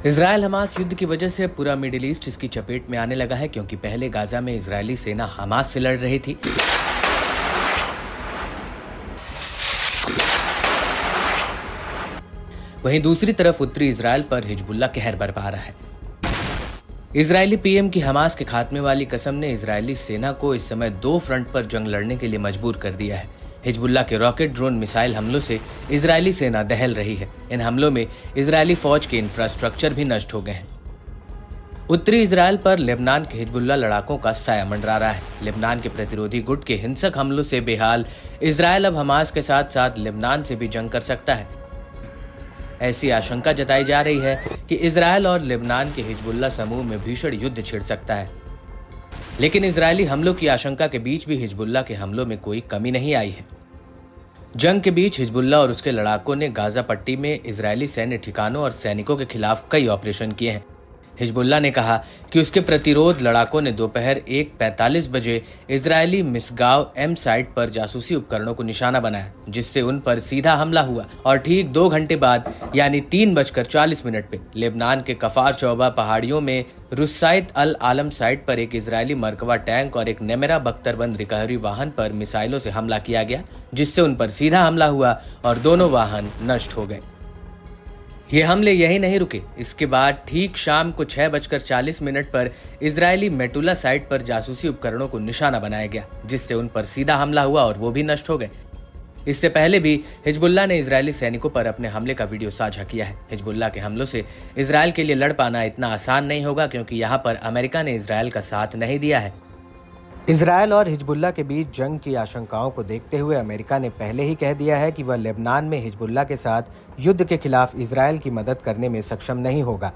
Israel Hamas युद्ध की वजह से पूरा मिडिल ईस्ट इसकी चपेट में आने लगा है, क्योंकि पहले गाजा में इजरायली सेना हमास से लड़ रही थी। वहीं दूसरी तरफ उत्तरी इजरायल पर हिजबुल्लाह कहर बरपा रहा है। इजरायली पीएम की हमास के खात्मे वाली कसम ने इजरायली सेना को इस समय दो फ्रंट पर जंग लड़ने के लिए मजबूर कर दिया है। हिजबुल्लाह के रॉकेट, ड्रोन, मिसाइल हमलों से इजरायली सेना दहल रही है। इन हमलों में इजरायली फौज के इंफ्रास्ट्रक्चर भी नष्ट हो गए हैं। उत्तरी इजरायल पर लेबनान के हिजबुल्लाह लड़ाकों का साया मंडरा रहा है। लेबनान के प्रतिरोधी गुट के हिंसक हमलों से बेहाल इजरायल अब हमास के साथ साथ लेबनान से भी जंग कर सकता है। ऐसी आशंका जताई जा रही है कि इजरायल और लेबनान के हिजबुल्लाह समूह में भीषण युद्ध छिड़ सकता है। लेकिन इजरायली हमलों की आशंका के बीच भी हिजबुल्लाह के हमलों में कोई कमी नहीं आई है। जंग के बीच हिजबुल्लाह और उसके लड़ाकों ने गाजा पट्टी में इजरायली सैन्य ठिकानों और सैनिकों के खिलाफ कई ऑपरेशन किए हैं। हिजबुल्लाह ने कहा कि उसके प्रतिरोध लड़ाकों ने दोपहर 1:45 बजे इजरायली मिसगाव एम साइट पर जासूसी उपकरणों को निशाना बनाया, जिससे उन पर सीधा हमला हुआ और ठीक 2 घंटे बाद यानी 3:40 पे लेबनान के कफार चौबा पहाड़ियों में रुसाइत अल आलम साइट पर एक इजरायली मरकवा टैंक और एक नेमेरा बख्तरबंद रिकवरी वाहन पर मिसाइलों से हमला किया गया, जिससे उन पर सीधा हमला हुआ और दोनों वाहन नष्ट हो गए। ये हमले यही नहीं रुके। इसके बाद ठीक शाम को 6:40 पर इजरायली मेटुला साइट पर जासूसी उपकरणों को निशाना बनाया गया, जिससे उन पर सीधा हमला हुआ और वो भी नष्ट हो गए। इससे पहले भी हिजबुल्लाह ने इजरायली सैनिकों पर अपने हमले का वीडियो साझा किया है। हिजबुल्लाह के हमलों से इजरायल के लिए लड़ पाना इतना आसान नहीं होगा, क्योंकि यहाँ पर अमेरिका ने इजरायल का साथ नहीं दिया है। इजरायल और हिजबुल्लाह के बीच जंग की आशंकाओं को देखते हुए अमेरिका ने पहले ही कह दिया है कि वह लेबनान में हिजबुल्लाह के साथ युद्ध के खिलाफ इजरायल की मदद करने में सक्षम नहीं होगा।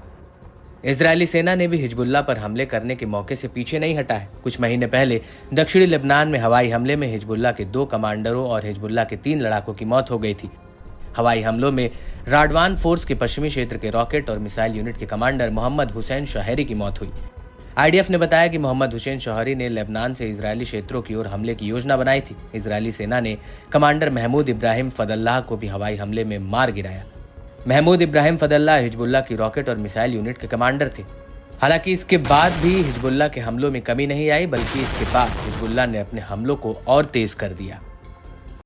इजरायली सेना ने भी हिजबुल्लाह पर हमले करने के मौके से पीछे नहीं हटा है। कुछ महीने पहले दक्षिणी लेबनान में हवाई हमले में हिजबुल्लाह के 2 कमांडरों और हिजबुल्लाह के 3 लड़ाकों की मौत हो गई थी। हवाई हमलों में राडवान फोर्स के पश्चिमी क्षेत्र के रॉकेट और मिसाइल यूनिट के कमांडर मोहम्मद हुसैन शहरी की मौत हुई। आईडीएफ ने बताया कि मोहम्मद हुसैन शहरी ने लेबनान से इजरायली क्षेत्रों की ओर हमले की योजना बनाई थी। इजरायली सेना ने कमांडर महमूद इब्राहिम फदल्लाह को भी हवाई हमले में मार गिराया। महमूद इब्राहिम फदल्लाह हिजबुल्लाह की रॉकेट और मिसाइल यूनिट के कमांडर थे। हालांकि इसके बाद भी हिजबुल्लाह के हमलों में कमी नहीं आई, बल्कि इसके बाद हिजबुल्लाह ने अपने हमलों को और तेज कर दिया।